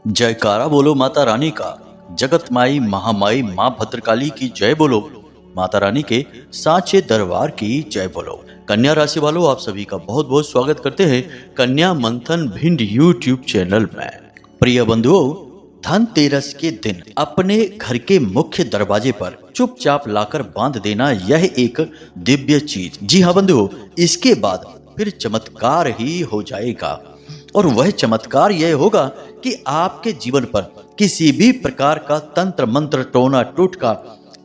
जयकारा बोलो माता रानी का। जगत माई महामाई माँ भद्रकाली की जय बोलो। माता रानी के साचे दरबार की जय बोलो। कन्या राशि वालों, आप सभी का बहुत बहुत स्वागत करते हैं कन्या मंथन भिंड यूट्यूब चैनल में। प्रिय बंधुओं, धनतेरस के दिन अपने घर के मुख्य दरवाजे पर चुपचाप लाकर बांध देना यह एक दिव्य चीज। जी हाँ बंधुओं, इसके बाद फिर चमत्कार ही हो जाएगा। और वह चमत्कार यह होगा कि आपके जीवन पर किसी भी प्रकार का तंत्र मंत्र, टोना टोटका,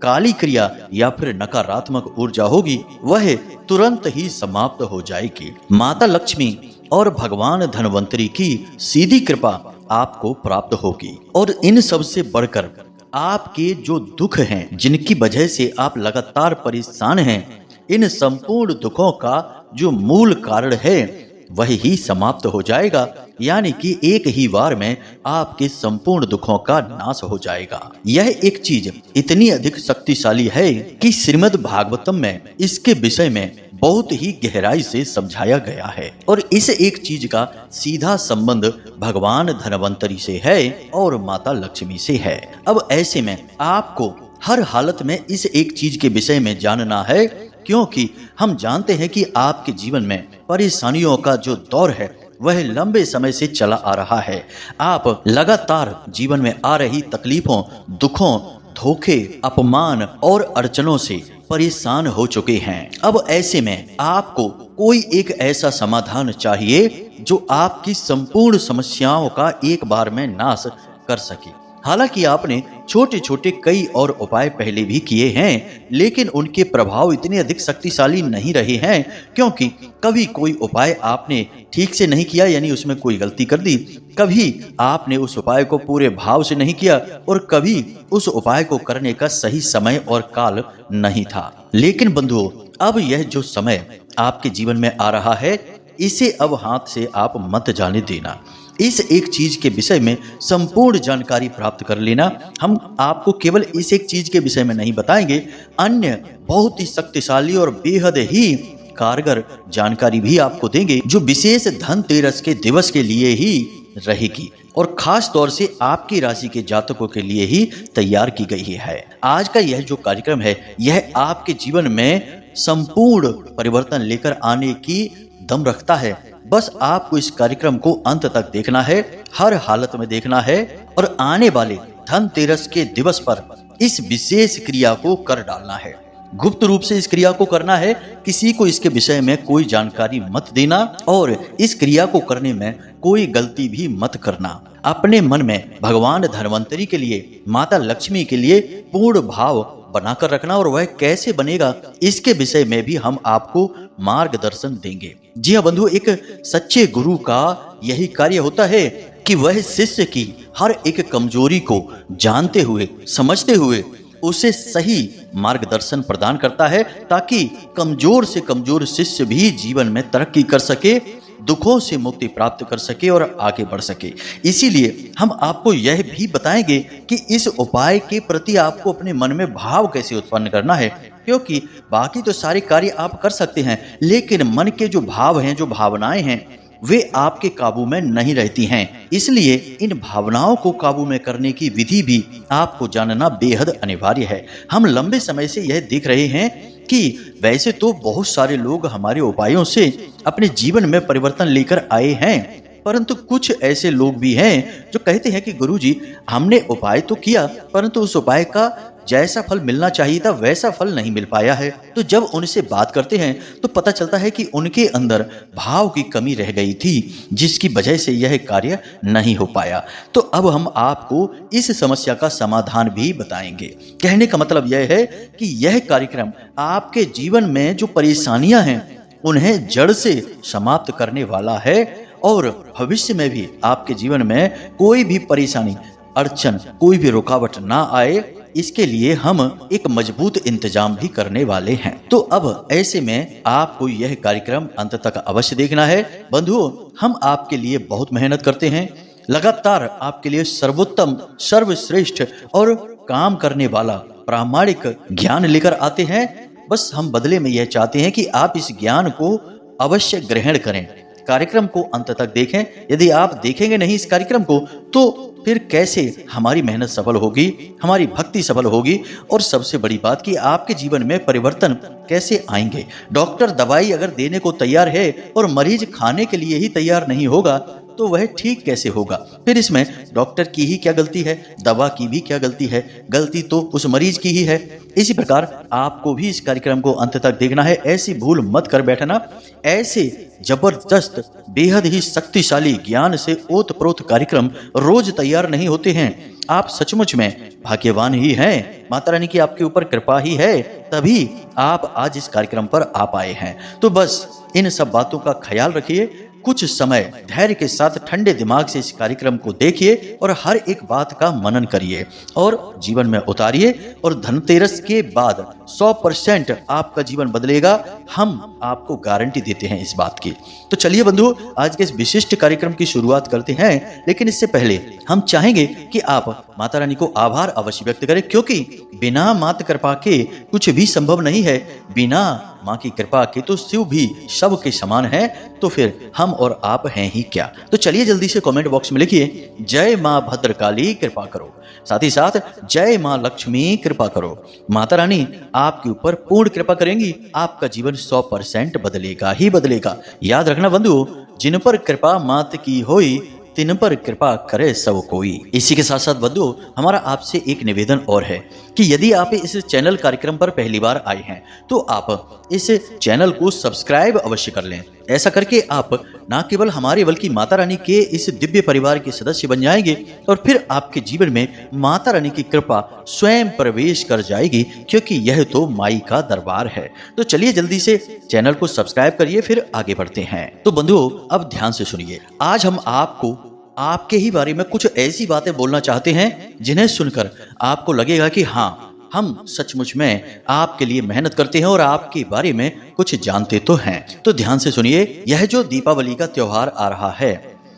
काली क्रिया या फिर नकारात्मक ऊर्जा होगी, वह तुरंत ही समाप्त हो जाएगी। माता लक्ष्मी और भगवान धनवंतरी की सीधी कृपा आपको प्राप्त होगी। और इन सब से बढ़कर आपके जो दुख हैं, जिनकी वजह से आप लगातार परेशान हैं, इन संपूर्ण दुखों का जो मूल कारण है वह ही समाप्त हो जाएगा। यानी कि एक ही बार में आपके संपूर्ण दुखों का नाश हो जाएगा। यह एक चीज इतनी अधिक शक्तिशाली है कि श्रीमद् भागवतम में इसके विषय में बहुत ही गहराई से समझाया गया है। और इस एक चीज का सीधा संबंध भगवान धनवंतरी से है और माता लक्ष्मी से है। अब ऐसे में आपको हर हालत में इस एक चीज के विषय में जानना है, क्योंकि हम जानते हैं कि आपके जीवन में परेशानियों का जो दौर है वह लंबे समय से चला आ रहा है। आप लगातार जीवन में आ रही तकलीफों, दुखों, धोखे, अपमान और अड़चनों से परेशान हो चुके हैं। अब ऐसे में आपको कोई एक ऐसा समाधान चाहिए जो आपकी संपूर्ण समस्याओं का एक बार में नाश कर सके। हालांकि आपने छोटे छोटे कई और उपाय पहले भी किए हैं, लेकिन उनके प्रभाव इतने अधिक शक्तिशाली नहीं रहे हैं, क्योंकि कभी कोई उपाय आपने ठीक से नहीं किया, यानी उसमें कोई गलती कर दी, कभी आपने उस उपाय को पूरे भाव से नहीं किया और कभी उस उपाय को करने का सही समय और काल नहीं था। लेकिन बंधुओं, अब यह जो समय आपके जीवन में आ रहा है, इसे अब हाथ से आप मत जाने देना। इस एक चीज के विषय में संपूर्ण जानकारी प्राप्त कर लेना। हम आपको केवल इस एक चीज के विषय में नहीं बताएंगे, अन्य बहुत ही शक्तिशाली और बेहद ही कारगर जानकारी भी आपको देंगे, जो विशेष धनतेरस के दिवस के लिए ही रहेगी और खास तौर से आपकी राशि के जातकों के लिए ही तैयार की गई है। आज का यह जो कार्यक्रम है, यह आपके जीवन में संपूर्ण परिवर्तन लेकर आने की दम रखता है। बस आपको इस कार्यक्रम को अंत तक देखना है, हर हालत में देखना है और आने वाले धनतेरस के दिवस पर इस विशेष क्रिया को कर डालना है। गुप्त रूप से इस क्रिया को करना है, किसी को इसके विषय में कोई जानकारी मत देना और इस क्रिया को करने में कोई गलती भी मत करना। अपने मन में भगवान धनवंतरी के लिए, माता लक्ष्मी के लिए पूर्ण भाव बनाकर रखना और वह कैसे बनेगा, इसके विषय में भी हम आपको मार्गदर्शन देंगे। जी हाँ बंधु, एक सच्चे गुरु का यही कार्य होता है कि वह शिष्य की हर एक कमजोरी को जानते हुए, समझते हुए उसे सही मार्गदर्शन प्रदान करता है, ताकि कमजोर से कमजोर शिष्य भी जीवन में तरक्की कर सके, दुखों से मुक्ति प्राप्त कर सके और आगे बढ़ सके। इसीलिए हम आपको यह भी बताएंगे कि इस उपाय के प्रति आपको अपने मन में भाव कैसे उत्पन्न करना है, क्योंकि बाकी तो सारे कार्य आप कर सकते हैं, लेकिन मन के जो भाव हैं, जो भावनाएं हैं, वे आपके काबू में नहीं रहती हैं। इसलिए इन भावनाओं को काबू में करने की विधि भी आपको जानना बेहद अनिवार्य है। हम लंबे समय से यह देख रहे हैं कि वैसे तो बहुत सारे लोग हमारे उपायों से अपने जीवन में परिवर्तन लेकर आए हैं, परंतु कुछ ऐसे लोग भी हैं जो कहते हैं कि गुरुजी, हमने उपाय तो किया, परंतु उस उपाय का जैसा फल मिलना चाहिए था वैसा फल नहीं मिल पाया है। तो जब उनसे बात करते हैं तो पता चलता है कि उनके अंदर भाव की कमी रह गई थी, जिसकी वजह से यह कार्य नहीं हो पाया। तो अब हम आपको इस समस्या का समाधान भी बताएंगे। कहने का मतलब यह है कि यह कार्यक्रम आपके जीवन में जो परेशानियां हैं उन्हें जड़ से समाप्त करने वाला है और भविष्य में भी आपके जीवन में कोई भी परेशानी, अड़चन, कोई भी रुकावट ना आए, इसके लिए हम एक मजबूत इंतजाम भी करने वाले हैं। तो अब ऐसे में आपको यह कार्यक्रम अंत तक अवश्य देखना है। बंधुओं, हम आपके लिए बहुत मेहनत करते हैं, लगातार आपके लिए सर्वोत्तम, सर्वश्रेष्ठ और काम करने वाला प्रामाणिक ज्ञान लेकर आते हैं। बस हम बदले में यह चाहते हैं कि आप इस ज्ञान को अवश्य ग्रहण करें, कार्यक्रम को अंत तक देखें। यदि आप देखेंगे नहीं इस कार्यक्रम को तो फिर कैसे हमारी मेहनत सफल होगी, हमारी भक्ति सफल होगी, और सबसे बड़ी बात कि आपके जीवन में परिवर्तन कैसे आएंगे। डॉक्टर दवाई अगर देने को तैयार है और मरीज खाने के लिए ही तैयार नहीं होगा तो वह ठीक कैसे होगा। फिर इसमें डॉक्टर की ही क्या गलती है, दवा की भी क्या गलती है, गलती तो उस मरीज की ही है। इसी प्रकार आपको भी इस कार्यक्रम को अंत तक देखना है। ऐसी भूल मत कर बैठना। ऐसे जबरदस्त बेहद ही शक्तिशाली ज्ञान से ओतप्रोत कार्यक्रम रोज तैयार नहीं होते हैं। आप सचमुच में भाग्यवान ही हैं, माता रानी की आपके ऊपर कृपा ही है, तभी आप आज इस कार्यक्रम पर आ पाए हैं। तो बस इन सब बातों का ख्याल रखिए, कुछ समय धैर्य के साथ ठंडे दिमाग से इस कार्यक्रम को देखिए और हर एक बात का मनन करिए और जीवन में उतारिए, और धनतेरस के बाद 100% आपका जीवन बदलेगा। हम आपको गारंटी देते हैं इस बात की। तो चलिए बंधु, आज के इस विशिष्ट कार्यक्रम की शुरुआत करते हैं। लेकिन इससे पहले हम चाहेंगे कि आप माता रानी को आभार अवश्य व्यक्त करें, क्योंकि बिना माता कृपा के कुछ भी संभव नहीं है। बिना माँ की कृपा के तो शिव भी शव के समान है, तो फिर हम और आप हैं ही क्या। तो चलिए जल्दी से कमेंट बॉक्स में लिखिए जय माँ भद्रकाली कृपा करो, साथ ही साथ जय माँ लक्ष्मी कृपा करो। माता रानी आपके ऊपर पूर्ण कृपा करेंगी, आपका जीवन 100% बदलेगा ही बदलेगा। याद रखना बंधु, जिन पर कृपा मात की होई तिन पर कृपा करे सब कोई। इसी के साथ साथ बंधु, हमारा आपसे एक निवेदन और है कि यदि आप इस चैनल कार्यक्रम पर पहली बार आए हैं तो आप इस चैनल को सब्सक्राइब अवश्य कर लें। ऐसा करके आप न केवल हमारे बल्कि माता रानी के इस दिव्य परिवार के सदस्य बन जाएंगे, और फिर आपके जीवन में माता रानी की कृपा स्वयं प्रवेश कर जाएगी, क्योंकि यह तो माई का दरबार है। तो चलिए जल्दी से चैनल को सब्सक्राइब करिए, फिर आगे बढ़ते हैं। तो बंधुओं, अब ध्यान से सुनिए। आज हम आपको आपके ही बारे में कुछ ऐसी बातें बोलना चाहते हैं जिन्हें सुनकर आपको लगेगा कि हाँ, हम सचमुच में आपके लिए मेहनत करते हैं और आपके बारे में कुछ जानते तो हैं। तो ध्यान से सुनिए। यह जो दीपावली का त्योहार आ रहा है,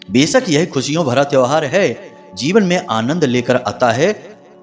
बेशक यह खुशियों भरा त्योहार है, जीवन में आनंद लेकर आता है,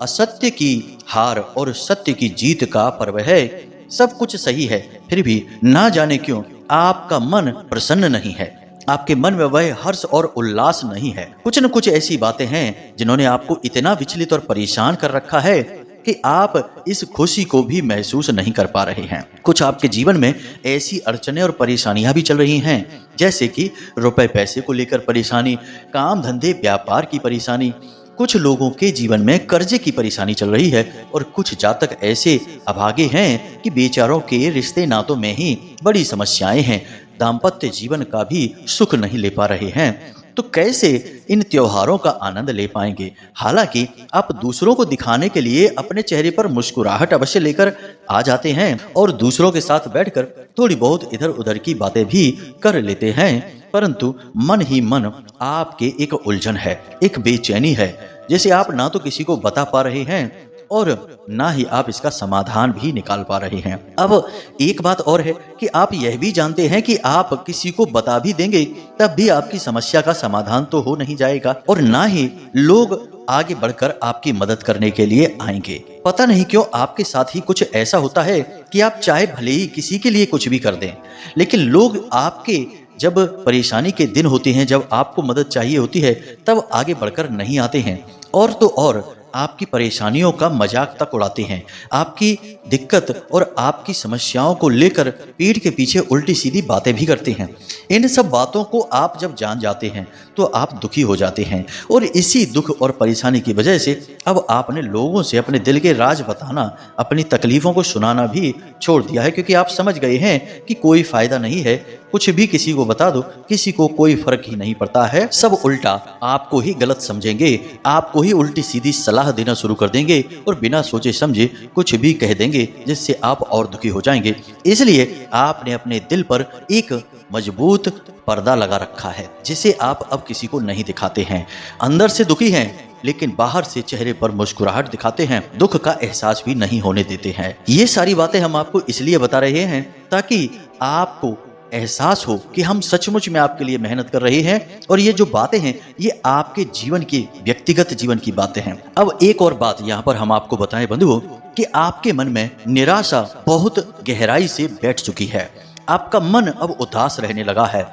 असत्य की हार और सत्य की जीत का पर्व है। सब कुछ सही है, फिर भी ना जाने क्यों आपका मन प्रसन्न नहीं है, आपके मन में वह हर्ष और उल्लास नहीं है। कुछ न कुछ ऐसी बातें हैं जिन्होंने आपको इतना विचलित और परेशान कर रखा है कि आप इस खुशी को भी महसूस नहीं कर पा रहे हैं। कुछ आपके जीवन में ऐसी अड़चनें और परेशानियां भी चल रही हैं, जैसे कि रुपए पैसे को लेकर परेशानी, काम धंधे व्यापार की परेशानी, कुछ लोगों के जीवन में कर्जे की परेशानी चल रही है, और कुछ जातक ऐसे अभागे हैं कि बेचारों के रिश्ते नातों में ही बड़ी समस्याएं हैं, दाम्पत्य जीवन का भी सुख नहीं ले पा रहे हैं। तो कैसे इन त्योहारों का आनंद ले पाएंगे। हालांकि आप दूसरों को दिखाने के लिए अपने चेहरे पर मुस्कुराहट अवश्य लेकर आ जाते हैं और दूसरों के साथ बैठकर थोड़ी बहुत इधर उधर की बातें भी कर लेते हैं, परंतु मन ही मन आपके एक उलझन है, एक बेचैनी है, जैसे आप ना तो किसी को बता पा रहे हैं और ना ही आप इसका समाधान भी निकाल पा रहे हैं। अब एक बात और है कि आप यह भी जानते हैं कि आप किसी को बता भी देंगे तब भी आपकी समस्या का समाधान तो हो नहीं जाएगा, और ना ही लोग आगे बढ़कर आपकी मदद करने के लिए आएंगे। पता नहीं क्यों आपके साथ ही कुछ ऐसा होता है कि आप चाहे भले ही किसी के लिए कुछ भी कर दें, लेकिन लोग आपके जब परेशानी के दिन होते हैं, जब आपको मदद चाहिए होती है, तब आगे बढ़कर नहीं आते हैं, और तो और आपकी परेशानियों का मजाक तक उड़ाते हैं। आपकी दिक्कत और आपकी समस्याओं को लेकर पीठ के पीछे उल्टी सीधी बातें भी करते हैं। इन सब बातों को आप जब जान जाते हैं तो आप दुखी हो जाते हैं, और इसी दुख और परेशानी की वजह से अब आपने लोगों से अपने दिल के राज बताना, अपनी तकलीफों को सुनाना भी छोड़ दिया है, क्योंकि आप समझ गए हैं कि कोई फायदा नहीं है, कुछ भी किसी को बता दो, किसी को कोई फर्क ही नहीं पड़ता है, सब उल्टा आपको ही गलत समझेंगे, आपको ही उल्टी सीधी सलाह देना शुरू कर देंगे और बिना सोचे समझे कुछ भी कह देंगे, जिससे आप और दुखी हो जाएंगे। इसलिए आपने अपने दिल पर एक मजबूत पर्दा लगा रखा है, जिसे आप अब किसी को नहीं दिखाते हैं। अंदर से दुखी हैं, लेकिन बाहर से चेहरे पर मुस्कुराहट दिखाते हैं, दुख का एहसास भी नहीं होने देते हैं। ये सारी बातें हम आपको इसलिए बता रहे हैं ताकि आपको एहसास हो कि हम सचमुच में आपके लिए मेहनत कर रहे हैं, और ये जो बातें हैं ये आपके जीवन की, व्यक्तिगत जीवन की बातें हैं। अब एक और बात यहाँ पर हम आपको बताएं बंधुओं कि आपके मन में निराशा बहुत गहराई से बैठ चुकी है। आपका मन अब उदास रहने लगा है।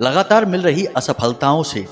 लगातार मिल रही असफलताओं से,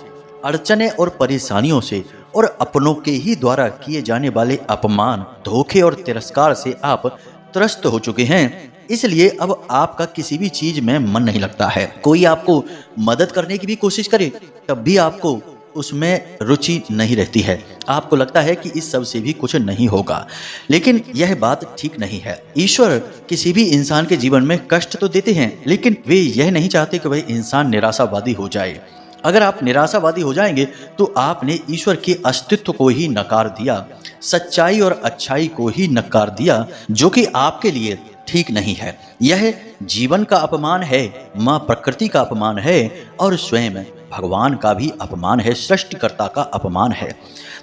अड़चने और परेशानियों से और अपनों के ही द्वारा किए जाने वाले अपमान, धोखे और तिरस्कार से आप त्रस्त हो चुके हैं। इसलिए अब आपका किसी भी चीज में मन नहीं लगता है। कोई आपको मदद करने की भी कोशिश करे तब भी आपको उसमें रुचि नहीं रहती है। आपको लगता है कि इस सब से भी कुछ नहीं होगा। लेकिन यह बात ठीक नहीं है। ईश्वर किसी भी इंसान के जीवन में कष्ट तो देते हैं, लेकिन वे यह नहीं चाहते कि वह इंसान निराशावादी हो जाए। अगर आप निराशावादी हो जाएंगे तो आपने ईश्वर के अस्तित्व को ही नकार दिया, सच्चाई और अच्छाई को ही नकार दिया, जो कि आपके लिए ठीक नहीं है। यह जीवन का अपमान है, माँ प्रकृति का अपमान है और स्वयं भगवान का भी अपमान है, सृष्टिकर्ता का अपमान है।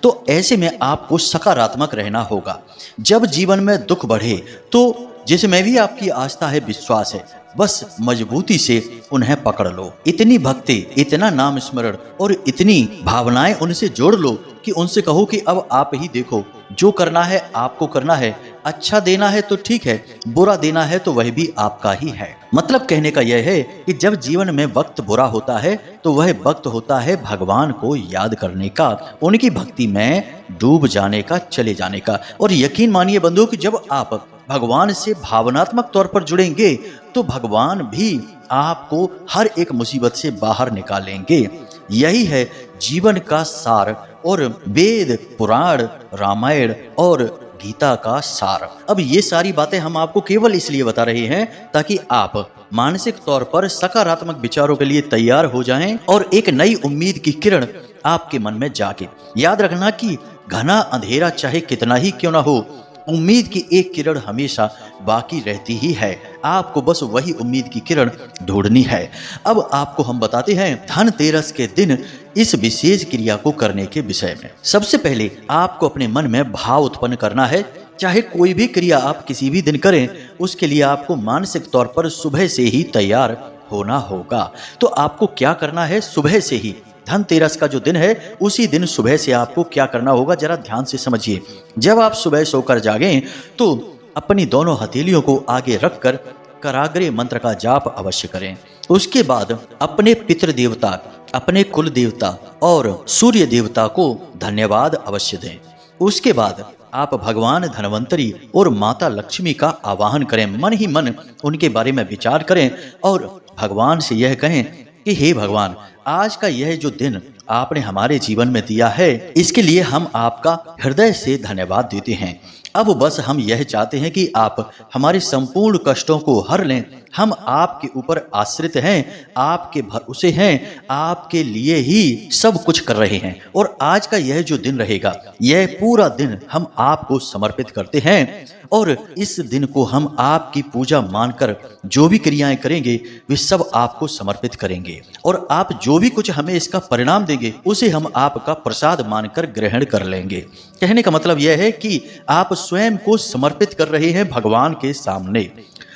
तो ऐसे में आपको सकारात्मक रहना होगा। जब जीवन में दुख बढ़े तो जिसमें भी आपकी आस्था है, विश्वास है, बस मजबूती से उन्हें पकड़ लो। इतनी भक्ति, इतना नाम स्मरण और इतनी भावनाएं उनसे जोड़ लो कि उनसे कहो कि अब आप ही देखो, जो करना है आपको करना है। अच्छा देना है तो ठीक है, बुरा देना है तो वह भी आपका ही है। मतलब कहने का यह है कि जब जीवन में वक्त बुरा होता है तो वह वक्त होता है भगवान को याद करने का, उनकी भक्ति में डूब जाने का, चले जाने का। और यकीन मानिए बंधु कि जब आप भगवान से भावनात्मक तौर पर जुड़ेंगे तो भगवान भी आपको हर एक मुसीबत से बाहर निकालेंगे। यही है जीवन का सार और वेद, पुराण, रामायण और गीता का सार। अब ये सारी बातें हम आपको केवल इसलिए बता रहे हैं ताकि आप मानसिक तौर पर सकारात्मक विचारों के लिए तैयार हो जाएं और एक नई उम्मीद की किरण आपके मन में जागे। याद रखना कि घना अंधेरा चाहे कितना ही क्यों ना हो, उम्मीद की एक किरण हमेशा बाकी रहती ही है। आपको बस वही उम्मीद की किरण ढूंढनी है। अब आपको हम बताते हैं धनतेरस के दिन इस विशेष क्रिया को करने के विषय में। सबसे पहले आपको अपने मन में भाव उत्पन्न करना है। चाहे कोई भी क्रिया आप किसी भी दिन करें, उसके लिए आपको मानसिक तौर पर सुबह से ही तैयार होना होगा। तो आपको क्या करना है, सुबह से ही, धनतेरस का जो दिन है उसी दिन सुबह से आपको क्या करना होगा, जरा ध्यान से समझिए। जब आप सुबह सोकर जागें तो अपनी दोनों हथेलियों को आगे रखकर कराग्रे मंत्र का जाप अवश्य करें। उसके बाद अपने पितृ देवता, अपने कुल देवता और सूर्य देवता को धन्यवाद अवश्य दें। उसके बाद आप भगवान धनवंतरी और माता लक्ष्मी का आवाहन करें। मन ही मन उनके बारे में विचार करें और भगवान से यह कहें कि हे भगवान, आज का यह जो दिन आपने हमारे जीवन में दिया है, इसके लिए हम आपका हृदय से धन्यवाद देते हैं। अब बस हम यह चाहते हैं कि आप हमारे संपूर्ण कष्टों को हर लें। हम आपके ऊपर आश्रित हैं, आपके भरोसे हैं, आपके लिए ही सब कुछ कर रहे हैं। और आज का यह जो दिन रहेगा, यह पूरा दिन हम आपको समर्पित करते हैं और इस दिन को हम आपकी पूजा मानकर जो भी क्रियाएं करेंगे वे सब आपको समर्पित करेंगे। और आप जो भी कुछ हमें इसका परिणाम देंगे उसे हम आपका प्रसाद मानकर ग्रहण कर लेंगे। कहने का मतलब यह है कि आप स्वयं को समर्पित कर रहे हैं भगवान के सामने।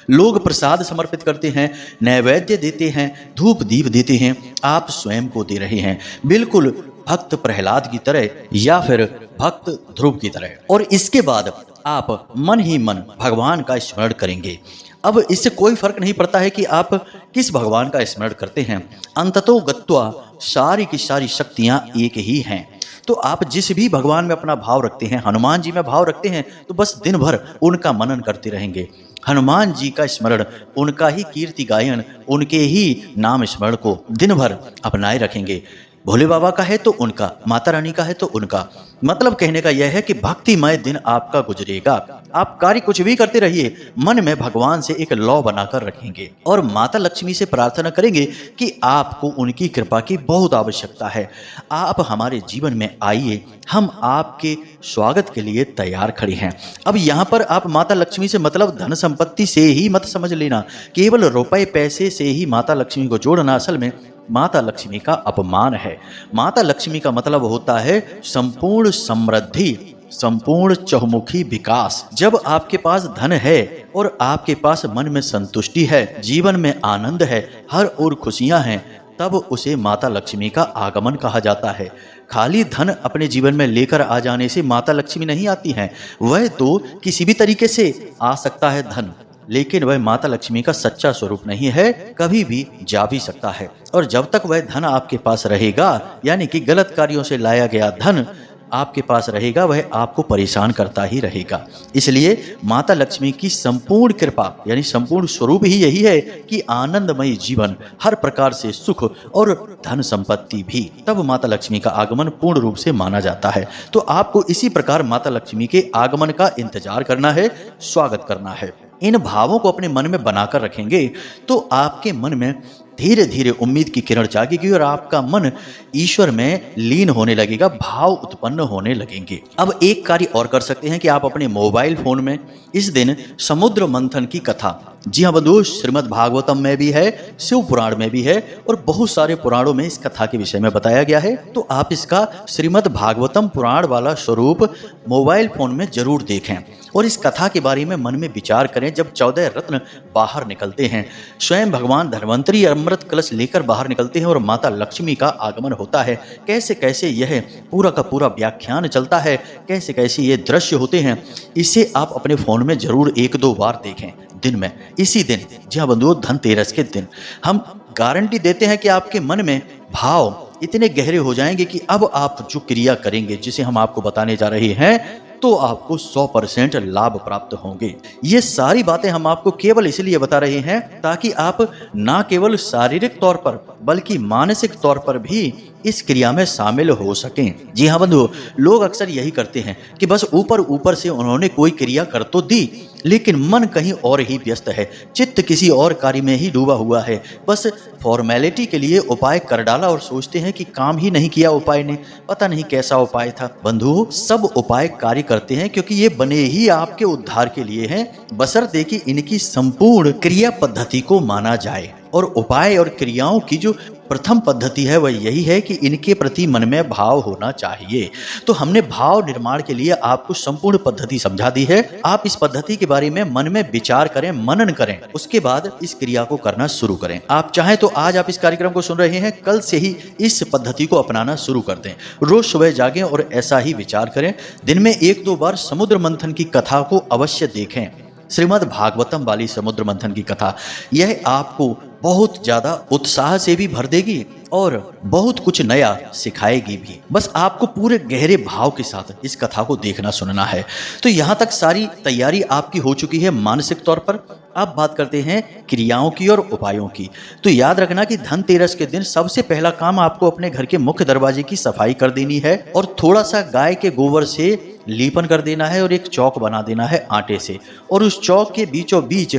लोग प्रसाद समर्पित करते हैं, नैवेद्य देते हैं, धूप दीप देते हैं, आप स्वयं को दे रहे हैं, बिल्कुल भक्त प्रहलाद की तरह या फिर भक्त ध्रुव की तरह। और इसके बाद आप मन ही मन भगवान का स्मरण करेंगे। अब इससे कोई फर्क नहीं पड़ता है कि आप किस भगवान का स्मरण करते हैं, अंततो गत्वा सारी की सारी शक्तियां एक ही हैं। तो आप जिस भी भगवान में अपना भाव रखते हैं, हनुमान जी में भाव रखते हैं, तो बस दिन भर उनका मनन करते रहेंगे। हनुमान जी का स्मरण, उनका ही कीर्ति गायन, उनके ही नाम स्मरण को दिन भर अपनाए रखेंगे। भोले बाबा का है तो उनका, माता रानी का है तो उनका। मतलब कहने का यह है कि भक्तिमय दिन आपका गुजरेगा। आप कार्य कुछ भी करते रहिए, मन में भगवान से एक लौ बनाकर रखेंगे और माता लक्ष्मी से प्रार्थना करेंगे कि आपको उनकी कृपा की बहुत आवश्यकता है। आप हमारे जीवन में आइए, हम आपके स्वागत के लिए तैयार खड़े हैं। अब यहाँ पर आप माता लक्ष्मी से मतलब धन संपत्ति से ही मत समझ लेना, केवल रुपए पैसे से ही माता लक्ष्मी को जोड़ना असल में माता लक्ष्मी का अपमान है। माता लक्ष्मी का मतलब होता है संपूर्ण समृद्धि, संपूर्ण चहुमुखी विकास। जब आपके पास धन है और आपके पास मन में संतुष्टि है, जीवन में आनंद है, हर ओर खुशियां हैं, तब उसे माता लक्ष्मी का आगमन कहा जाता है। खाली धन अपने जीवन में लेकर आ जाने से माता लक्ष्मी नहीं आती हैं। वह तो किसी भी तरीके से आ सकता है धन, लेकिन वह माता लक्ष्मी का सच्चा स्वरूप नहीं है, कभी भी जा भी सकता है। और जब तक वह धन आपके पास रहेगा, यानी कि गलत कार्यों से लाया गया धन आपके पास रहेगा, वह आपको परेशान करता ही रहेगा। इसलिए माता लक्ष्मी की संपूर्ण कृपा यानी संपूर्ण स्वरूप ही यही है कि आनंदमय जीवन, हर प्रकार से सुख और धन संपत्ति भी, तब माता लक्ष्मी का आगमन पूर्ण रूप से माना जाता है। तो आपको इसी प्रकार माता लक्ष्मी के आगमन का इंतजार करना है, स्वागत करना है। इन भावों को अपने मन में बनाकर रखेंगे तो आपके मन में धीरे धीरे उम्मीद की किरण जागेगी और आपका मन ईश्वर में लीन होने लगेगा, भाव उत्पन्न होने लगेंगे। अब एक कार्य और कर सकते हैं कि आप अपने मोबाइल फोन में इस दिन समुद्र मंथन की कथा, जी हाँ बंधुओं, श्रीमद् भागवतम में भी है, शिव पुराण में भी है और बहुत सारे पुराणों में इस कथा के विषय में बताया गया है। तो आप इसका श्रीमद् भागवतम पुराण वाला स्वरूप मोबाइल फोन में जरूर देखें और इस कथा के बारे में मन में विचार करें। जब 14 रत्न बाहर निकलते हैं, स्वयं भगवान धन्वंतरी अमृत कलश लेकर बाहर निकलते हैं और माता लक्ष्मी का आगमन होता है, कैसे कैसे यह पूरा का पूरा व्याख्यान चलता है, कैसे कैसे ये दृश्य होते हैं, इसे आप अपने फोन में जरूर 1-2 बार देखें दिन में। इसी दिन, जी हाँ बंधुओं, धनतेरस के दिन हम गारंटी देते हैं कि आपके मन में भाव इतने गहरे हो जाएंगे कि अब आप जो क्रिया करेंगे, जिसे हम आपको बताने जा रहे हैं, तो आपको 100% लाभ प्राप्त होंगे। ये सारी बातें हम आपको केवल इसलिए बता रहे हैं ताकि आप ना केवल शारीरिक तौर पर बल्कि मानसिक तौर पर भी इस क्रिया में शामिल हो सकें। जी हाँ बंधुओं, लोग अक्सर यही करते हैं कि बस ऊपर ऊपर से उन्होंने कोई क्रिया कर तो दी, लेकिन मन कहीं और ही व्यस्त है, चित्त किसी और कार्य में ही डूबा हुआ है। बस फॉर्मेलिटी के लिए उपाय कर डाला और सोचते हैं कि काम ही नहीं किया उपाय ने, पता नहीं कैसा उपाय था। बंधुओं, सब उपाय कार्य करते हैं क्योंकि ये बने ही आपके उद्धार के लिए हैं, बशर्ते कि इनकी संपूर्ण क्रिया पद्धति को माना जाए। और उपाय और क्रियाओं की जो प्रथम पद्धति है वह यही है कि इनके प्रति मन में भाव होना चाहिए। तो हमने भाव निर्माण के लिए आपको संपूर्ण पद्धति समझा दी है। आप इस पद्धति के बारे में मन में विचार करें, मनन करें, उसके बाद इस क्रिया को करना शुरू करें। आप चाहें तो आज आप इस कार्यक्रम को सुन रहे हैं, कल से ही इस पद्धति को अपनाना शुरू कर दें। रोज सुबह जागें और ऐसा ही विचार करें। दिन में 1-2 बार समुद्र मंथन की कथा को अवश्य देखें। श्रीमद् भागवतम वाली समुद्र मंथन की कथा, यह आपको बहुत ज्यादा उत्साह से भी भर देगी और बहुत कुछ नया सिखाएगी भी। बस आपको पूरे गहरे भाव के साथ इस कथा को देखना सुनना है। तो यहाँ तक सारी तैयारी आपकी हो चुकी है मानसिक तौर पर। अब बात करते हैं क्रियाओं की और उपायों की। तो याद रखना कि धनतेरस के दिन सबसे पहला काम आपको अपने घर के मुख्य दरवाजे की सफाई कर देनी है और थोड़ा सा गाय के गोबर से लीपन कर देना है और एक चौक बना देना है आटे से, और उस चौक के बीचों बीच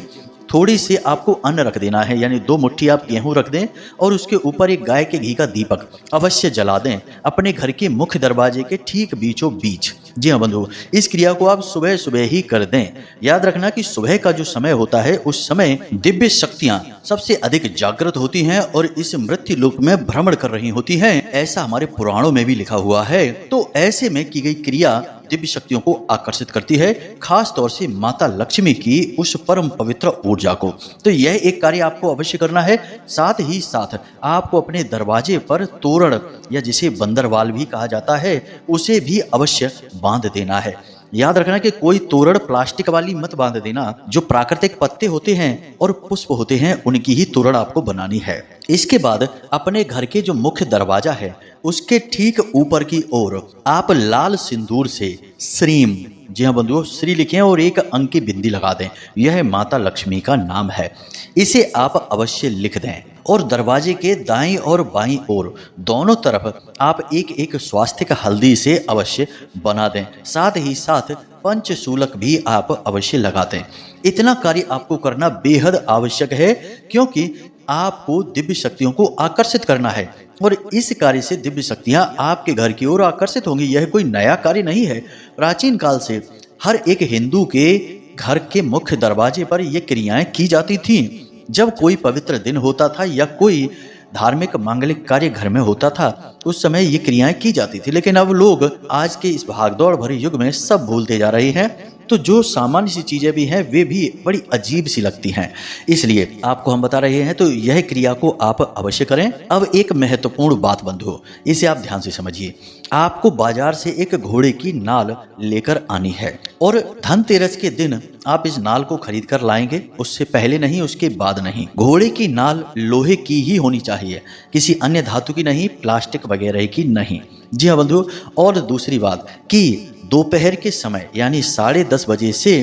थोड़ी सी आपको अन्न रख देना है, यानी 2 मुट्ठी आप गेहूं रख दें और उसके ऊपर एक गाय के घी का दीपक अवश्य जला दें अपने घर के मुख्य दरवाजे के ठीक बीचों बीच। जी हाँ बंधु, इस क्रिया को आप सुबह सुबह ही कर दें। याद रखना कि सुबह का जो समय होता है उस समय दिव्य शक्तियां सबसे अधिक जागृत होती हैं और इस मृत्यु लोक में भ्रमण कर रही होती हैं, ऐसा हमारे पुराणों में भी लिखा हुआ है। तो ऐसे में की गई क्रिया दिव्य शक्तियों को आकर्षित करती है, खास तौर से माता लक्ष्मी की उस परम पवित्र ऊर्जा को। तो यह एक कार्य आपको अवश्य करना है। साथ ही साथ आपको अपने दरवाजे पर तोरण, या जिसे बंदरवाल भी कहा जाता है, उसे भी अवश्य बांध देना है। याद रखना कि कोई तोरण प्लास्टिक वाली मत बांध देना। जो प्राकृतिक पत्ते होते हैं और पुष्प होते हैं उनकी ही तोरण आपको बनानी है। इसके बाद अपने घर के जो मुख्य दरवाजा है उसके ठीक ऊपर की ओर आप लाल सिंदूर से श्रीम, जी हाँ बंधुओं, श्री लिखें और एक अंक की बिंदी लगा दें। यह माता लक्ष्मी का नाम है, इसे आप अवश्य लिख दें और दरवाजे के दाईं और बाईं ओर दोनों तरफ आप एक एक स्वास्तिक हल्दी से अवश्य बना दें। साथ ही साथ पंचशूलक भी आप अवश्य लगा दें। इतना कार्य आपको करना बेहद आवश्यक है क्योंकि आपको दिव्य शक्तियों को आकर्षित करना है और इस कार्य से दिव्य शक्तियां आपके घर की ओर आकर्षित होंगी। यह कोई नया कार्य नहीं है। प्राचीन काल से हर एक हिंदू के घर के मुख्य दरवाजे पर ये क्रियाएं की जाती थीं। जब कोई पवित्र दिन होता था या कोई धार्मिक मांगलिक कार्य घर में होता था, उस समय ये क्रियाएं की जाती थी। लेकिन अब लोग आज के इस भागदौड़ भरे युग में सब भूलते जा रहे हैं, तो जो सामान्य सी चीजें भी हैं वे भी बड़ी अजीब सी लगती हैं। इसलिए आपको हम बता रहे हैं, तो यह क्रिया को आप अवश्य करें। अब एक महत्वपूर्ण बात बंधुओं, इसे आप ध्यान से समझिए। आपको बाजार से एक घोड़े की नाल लेकर आनी है। और धनतेरस के दिन आप इस नाल को खरीद कर लाएंगे, उससे पहले नहीं, उसके बाद नहीं। घोड़े की नाल लोहे की ही होनी चाहिए, किसी अन्य धातु की नहीं, प्लास्टिक वगैरह की नहीं। जी हाँ बंधु, और दूसरी बात कि दोपहर के समय यानी 10:30 बजे से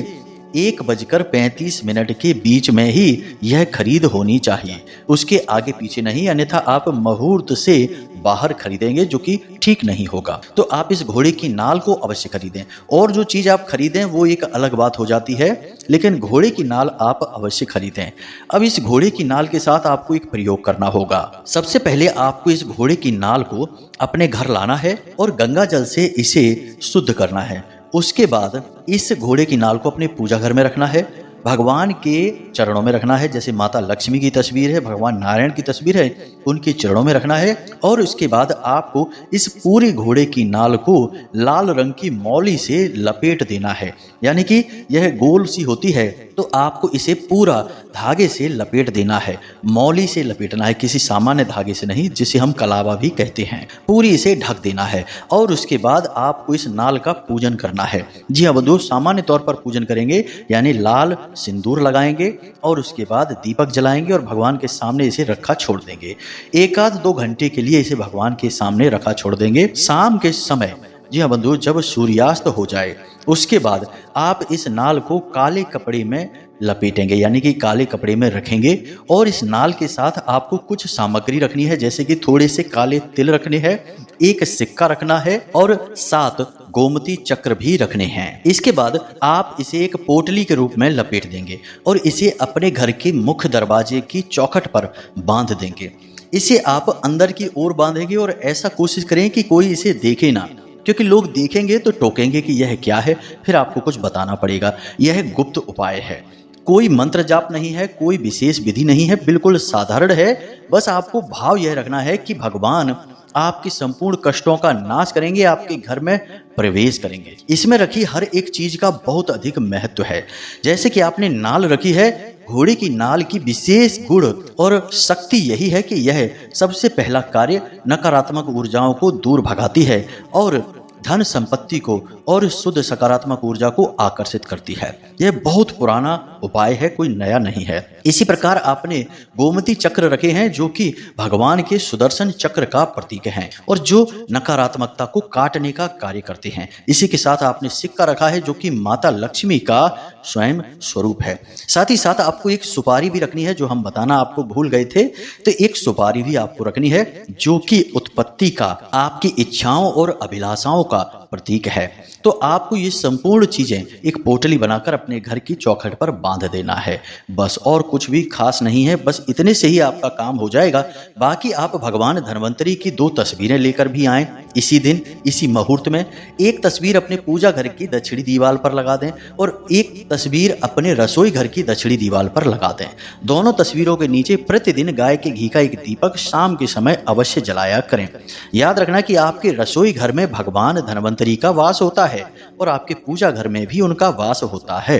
1:35 के बीच में ही यह खरीद होनी चाहिए, उसके आगे पीछे नहीं, अन्यथा आप मुहूर्त से बाहर खरीदेंगे जो कि ठीक नहीं होगा। तो आप इस घोड़े की नाल को अवश्य खरीदें, और जो चीज़ आप खरीदें वो एक अलग बात हो जाती है, लेकिन घोड़े की नाल आप अवश्य खरीदें। अब इस घोड़े की नाल के साथ आपको एक प्रयोग करना होगा। सबसे पहले आपको इस घोड़े की नाल को अपने घर लाना है और गंगा जल से इसे शुद्ध करना है। उसके बाद इस घोड़े की नाल को अपने पूजा घर में रखना है, भगवान के चरणों में रखना है। जैसे माता लक्ष्मी की तस्वीर है, भगवान नारायण की तस्वीर है, उनके चरणों में रखना है। और उसके बाद आपको इस पूरे घोड़े की नाल को लाल रंग की मौली से लपेट देना है, यानी कि यह गोल सी होती है, तो आपको इसे पूरा धागे से लपेट देना है। मौली से लपेटना है, किसी सामान्य धागे से नहीं, जिसे हम कलावा भी कहते हैं। पूरी इसे ढक देना है और उसके बाद आपको इस नाल का पूजन करना है। जी हाँ बंधु, सामान्य तौर पर पूजन करेंगे, यानी लाल सिंदूर लगाएंगे और उसके बाद दीपक जलाएंगे और भगवान के सामने इसे रखा छोड़ देंगे। 1-2 घंटे के लिए इसे भगवान के सामने रखा छोड़ देंगे। शाम के समय, जी हाँ बंधु, जब सूर्यास्त हो जाए उसके बाद आप इस नाल को काले कपड़े में लपेटेंगे, यानी कि काले कपड़े में रखेंगे। और इस नाल के साथ आपको कुछ सामग्री रखनी है, जैसे कि थोड़े से काले तिल रखने हैं, एक सिक्का रखना है और 7 गोमती चक्र भी रखने हैं। इसके बाद आप इसे एक पोटली के रूप में लपेट देंगे और इसे अपने घर के मुख्य दरवाजे की चौखट पर बांध देंगे। इसे आप अंदर की ओर बांधेंगे और ऐसा कोशिश करें कि कोई इसे देखे ना, क्योंकि लोग देखेंगे तो टोकेंगे कि यह क्या है, फिर आपको कुछ बताना पड़ेगा। यह गुप्त उपाय है, कोई मंत्र जाप नहीं है, कोई विशेष विधि नहीं है, बिल्कुल साधारण है। बस आपको भाव यह रखना है कि भगवान आपके संपूर्ण कष्टों का नाश करेंगे, आपके घर में प्रवेश करेंगे। इसमें रखी हर एक चीज का बहुत अधिक महत्व है। जैसे कि आपने नाल रखी है, घोड़े की नाल की विशेष गुण और शक्ति यही है कि यह सबसे पहला कार्य नकारात्मक ऊर्जाओं को दूर भगाती है और धन संपत्ति को और शुद्ध सकारात्मक ऊर्जा को आकर्षित करती है। यह बहुत पुराना उपाय है, कोई नया नहीं है। इसी प्रकार आपने गोमती चक्र रखे हैं जो कि भगवान के सुदर्शन चक्र का प्रतीक हैं और जो नकारात्मकता को काटने का कार्य करते हैं। इसी के साथ आपने सिक्का रखा है जो कि माता लक्ष्मी का स्वयं स्वरूप है। साथ ही साथ आपको एक सुपारी भी रखनी है, जो हम बताना आपको भूल गए थे। तो एक सुपारी भी आपको रखनी है जो कि उत्पत्ति का, आपकी इच्छाओं और अभिलाषाओं का प्रतीक है। तो आपको ये संपूर्ण चीजें एक पोटली बनाकर अपने घर की चौखट पर बांध देना है, बस। और कुछ भी खास नहीं है, बस इतने से ही आपका काम हो जाएगा। बाकी आप भगवान धन्वंतरी की 2 तस्वीरें लेकर भी आएं इसी दिन, इसी मुहूर्त में। एक तस्वीर अपने पूजा घर की दक्षिणी दीवार पर लगा दें और एक तस्वीर अपने रसोई घर की दक्षिणी दीवार पर लगा दें। दोनों तस्वीरों के नीचे प्रतिदिन गाय के घी का एक दीपक शाम के समय अवश्य जलाया करें। याद रखना कि आपके रसोई घर में भगवान धन्वंतरी का वास होता है और आपके पूजा घर में भी उनका वास होता है।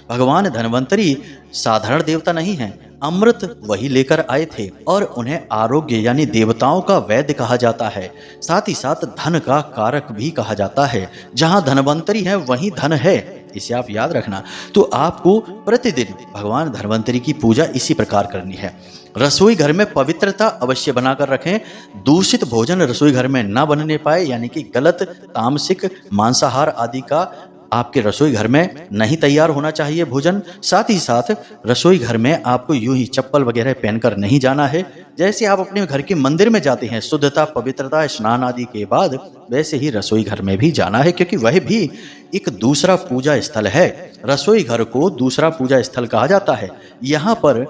भगवान धन्वंतरी साधारण देवता नहीं है, अमृत वही लेकर आए थे और उन्हें आरोग्य यानी देवताओं का वैद्य कहा जाता है। साथ ही साथ धन का कारक भी कहा जाता है। जहां धन्वंतरी है वहीं धन है, इसे आप याद रखना। तो आपको प्रतिदिन भगवान धन्वंतरी की पूजा इसी प्रकार करनी है। रसोई घर में पवित्रता अवश्य बनाकर रखें। दूषित भोजन रसोई घर में ना बनने पाए, यानी कि गलत, तामसिक, मांसाहार आदि का आपके रसोई घर में नहीं तैयार होना चाहिए भोजन। साथ ही साथ रसोई घर में आपको यूं ही चप्पल वगैरह पहनकर नहीं जाना है। जैसे आप अपने घर के मंदिर में जाते हैं शुद्धता, पवित्रता, स्नान आदि के बाद, वैसे ही रसोई घर में भी जाना है, क्योंकि वह भी एक दूसरा पूजा स्थल है। रसोई घर को दूसरा पूजा स्थल कहा जाता है। यहाँ पर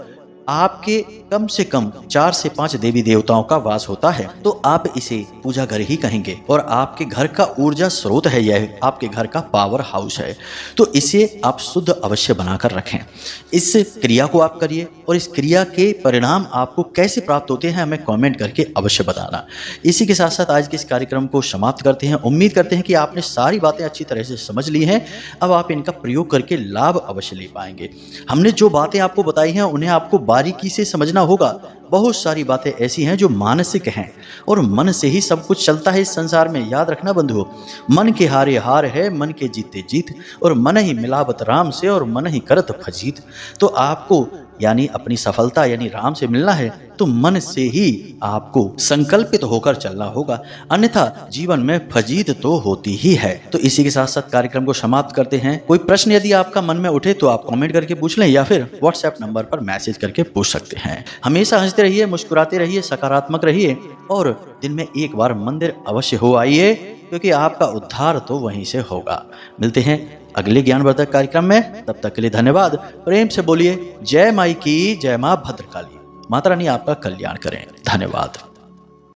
आपके कम से कम 4 से 5 देवी देवताओं का वास होता है, तो आप इसे पूजा घर ही कहेंगे और आपके घर का ऊर्जा स्रोत है, यह आपके घर का पावर हाउस है। तो इसे आप शुद्ध अवश्य बनाकर रखें। इस क्रिया को आप करिए और इस क्रिया के परिणाम आपको कैसे प्राप्त होते हैं हमें कमेंट करके अवश्य बताना। इसी के साथ साथ आज के इस कार्यक्रम को समाप्त करते हैं। उम्मीद करते हैं कि आपने सारी बातें अच्छी तरह से समझ ली हैं। अब आप इनका प्रयोग करके लाभ अवश्य ले पाएंगे। हमने जो बातें आपको बताई हैं उन्हें आपको बारीकी से समझना होगा। बहुत सारी बातें ऐसी हैं जो मानसिक हैं और मन से ही सब कुछ चलता है इस संसार में। याद रखना बंधुओं, मन के हारे हार है, मन के जीते जीत, और मन ही मिलावत राम से और मन ही करत फजीत। तो आपको यानी अपनी सफलता यानी राम से मिलना है तो मन से ही आपको संकल्पित होकर चलना होगा, अन्यथा जीवन में फजीत तो होती ही है। तो इसी के साथ साथ कार्यक्रम को समाप्त करते हैं। कोई प्रश्न यदि आपका मन में उठे तो आप कमेंट करके पूछ लें या फिर व्हाट्सएप नंबर पर मैसेज करके पूछ सकते हैं। हमेशा हंसते रहिए, मुस्कुराते रहिए, सकारात्मक रहिए और दिन में एक बार मंदिर अवश्य हो आइए, क्योंकि आपका उद्धार तो वहीं से होगा। मिलते हैं अगले ज्ञानवर्धक कार्यक्रम में, तब तक के लिए धन्यवाद। प्रेम से बोलिए जय माई की जय, मां भद्रकाली। माता रानी आपका कल्याण करें। धन्यवाद।